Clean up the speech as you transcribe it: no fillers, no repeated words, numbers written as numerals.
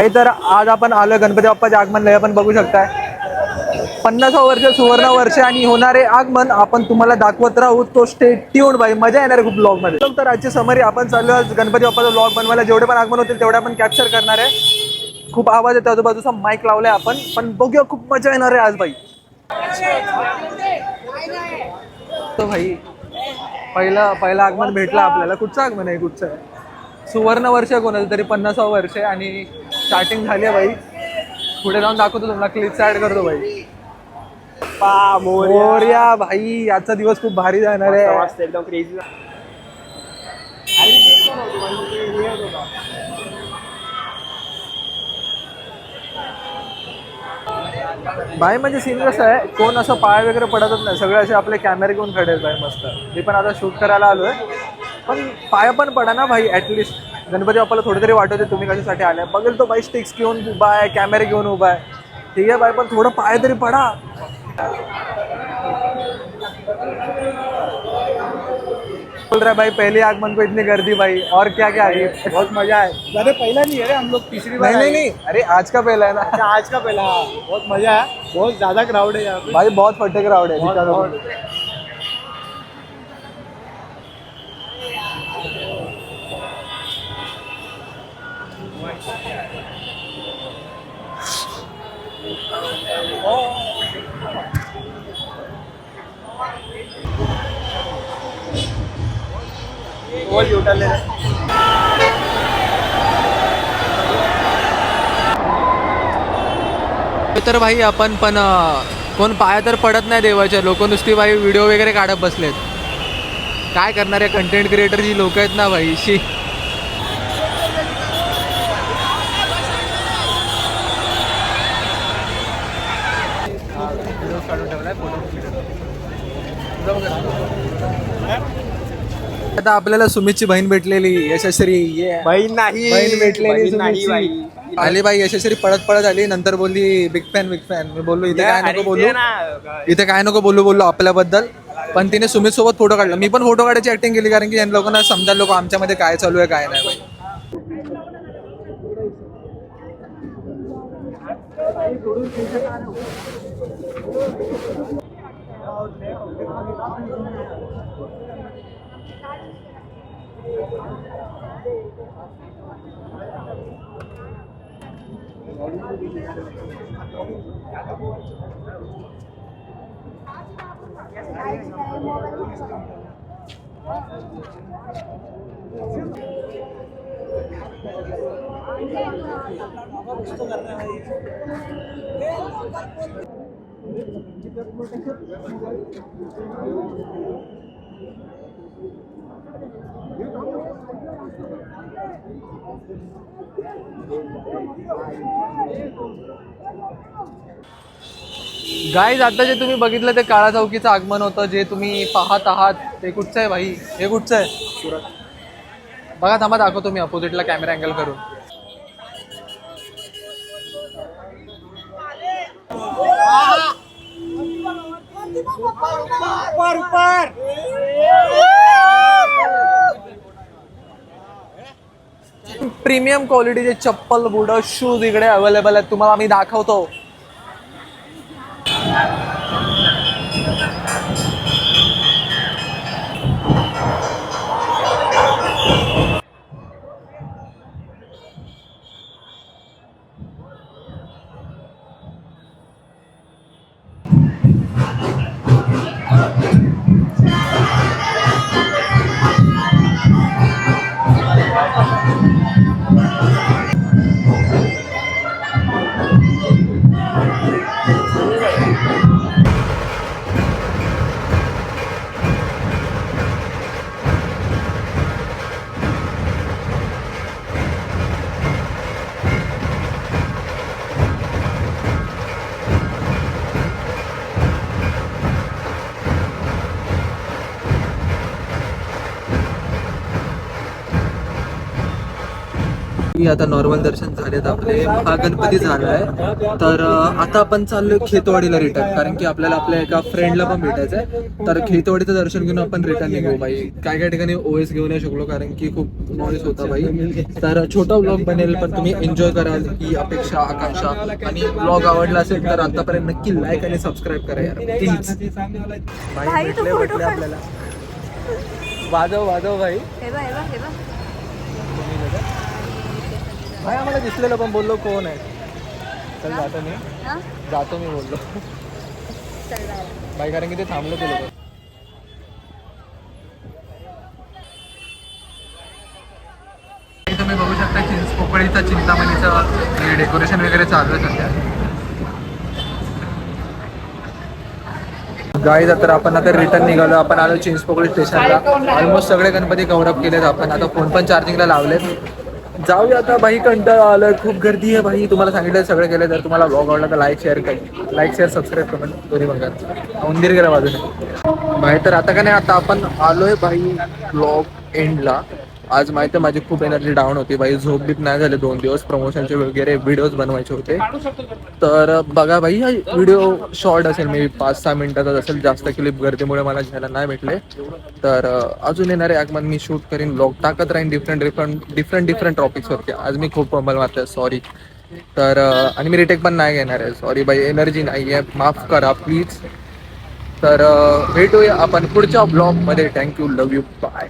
भाई तर आज आपण आलो गणपती बाप्पाचे आगमन आपण बघू शकताय 50 वर्ष सुवर्ण वर्ष आणि होणारे आगमन आपण तुम्हाला दाखवत राहू. तो स्टे ट्यून भाई, मजा येणार आहे खूप ब्लॉग मध्ये. तर आजची समरी आपण चाललो आज गणपती बाप्पाचा ब्लॉग बनवायला. जेवढे पण आगमन होतील तेवढे आपण कॅप्चर करणार आहे. खूप आवाज येतो आजूबाजूचा, माईक लावलाय आपण, पण बघूया खूप मजा येणार आहे आज भाई. तो भाई पहिला आगमन भेटला आपल्याला. कुठचं आगमन आहे? कुठचं आहे? सुवर्ण वर्ष कोणाचं तरी 50वं वर्ष आणि स्टार्टिंग झाली आहे भाई. पुढे जाऊन दाखवतो तुम्हाला, क्लिप्स ऍड करतो भाई. मोरया भाई, आजचा दिवस खूप भारी जाणार आहे एकदम क्रेझी. भाई. म्हणजे सीन कसं आहे, कोण असं पाय वगैरे पडतच नाही, सगळे असे आपले कॅमेरे घेऊन खडे आहेत भाई मस्त. मी पण आता शूट करायला आलोय, पण पाय पण पडा ना भाई. ऍटलिस्ट गणपती बाप्पाला थोडं तरी वाटवते तुम्ही कशासाठी आलाय. बघेल तो भाई स्टिक्स घेऊन उभा आहे, कॅमेरे घेऊन उभा आहे, ठीक आहे भाई, पण थोडं पाय तरी पडा. बोल रहा भाई पहले आगमन को इतनी गर्दी भाई, और क्या क्या है? बहुत मजा है. अरे पहला नहीं है, हम लोग तीसरी बार. नहीं, अरे आज का पहला है ना. आज का पहला. बहुत मजा है, बहुत ज्यादा क्राउड है यहाँ पे भाई, बहुत फटे क्राउड है. तर भाई आपण पण कोण पाया तर पडत नाही देवाच्या. लोक नुसती भाई व्हिडिओ वगैरे काढत बसलेत. काय करणार आहे कंटेंट क्रिएटर जी लोक आहेत ना भाई. शी आता आपल्याला सुमितची बहीण भेटलेली, यशश्री. बहीण नाही, बहीण भेटलेली नाही. आली बाई यशस्वी. पळत आली, नंतर बोलली बिग फॅन. मी बोललो इथे काय नको बोलू, इथे काय नको बोललो आपल्याबद्दल. पण तिने सुमित सोबत फोटो काढला. मी पण फोटो काढायची ऍक्टिंग केली, कारण की या लोकांना समजायला लोक आमच्यामध्ये काय चालू आहे काय नाही बाई. गाईज, आता जे तुम्ही बघितलं ते काळा चौकीचं आगमन होतं, जे तुम्ही पाहत आहात ते कुठचं आहे भाई? हे कुठचं आहे? सुरत. बघा, थांबा दाखवतो मी अपोजिटला कॅमेरा अँगल करून. प्रीमियम क्वालिटीचे चप्पल, बूट, शूज इकडे अवेलेबल आहेत. तुम्हाला मी दाखवतो. मी आता नॉर्मल दर्शन झालेत आपले, महागणपती झालाय. तर आता आपण चाललोय खेतवाडीला रिटर्न, कारण की आपल्याला आपल्या एका फ्रेंडला पण भेटायचं आहे. तर खेतवाडीचं दर्शन घेऊन आपण रिटर्न निघू बाई. काय काय ठिकाणी ओएस घेऊन नाही शकलो कारण की खूप नॉईज होता बाई. तर छोटा व्लॉग बनेल, पण तुम्ही एन्जॉय कराल ही अपेक्षा आकांक्षा. आणि व्लॉग आवडला असेल तर आतापर्यंत नक्की लाईक आणि सबस्क्राईब करा यार प्लीज. भाई, तू भेटले फोटो काढ. आपल्याला. वाजव वाजव भाई. हे बघ, हे बघ, हे बघ. भाई आम्हाला दिसलेलं पण बोललो कोण आहे. चल जातो मी, हा? जातो मी बोललो चल बाय. भाई, कारण की ते थांबलो ते लोक. तुम्ही बघू शकता चिंचपोकळीचा चिंतामणीचं डेकोरेशन वगैरे चालू आहे सध्या. गाईज तर आपण आता रिटर्न निघालो. आपण आलो चिंचपोकळी स्टेशनला. ऑलमोस्ट सगळे गणपती कव्हरअप केलेत आपण. आता फोन पण चार्जिंगला लावलेत. जाऊया आता भाई, कंटाळा आलाय, खूप गर्दी आहे भाई. तुम्हाला सांगितलं सगळे केले. तर तुम्हाला व्लॉग आवडला तर लाईक शेअर सबस्क्राईब कमेंट दोन्ही बघा. उंदीर गेला बाजूने भाई. तर आता का नाही, आता आपण आलोय भाई व्लॉग एंडला. आज माहिती आहे माझी खूप एनर्जी डाऊन होती भाई. झोप बीप नाही झाले 2 दिवस. प्रमोशनचे वगैरे व्हिडिओज बनवायचे होते. तर बघा भाई, हा व्हिडिओ शॉर्ट असेल, मे बी 5-6 मिनिटाचाच असेल. जास्त क्लिप गर्दीमुळे मला घ्यायला नाही भेटले. तर अजून येणारे आगमन मी शूट करीन, व्लॉग टाकत राहीन डिफरंट टॉपिक्सवरती. आज मी खूप पंबल मारतोय, सॉरी. तर आणि मी रिटेक पण नाही घेणार आहे, सॉरी बाई. एनर्जी नाही आहे, माफ करा प्लीज. तर भेटूया आपण पुढच्या ब्लॉगमध्ये. Thank you, love you, bye.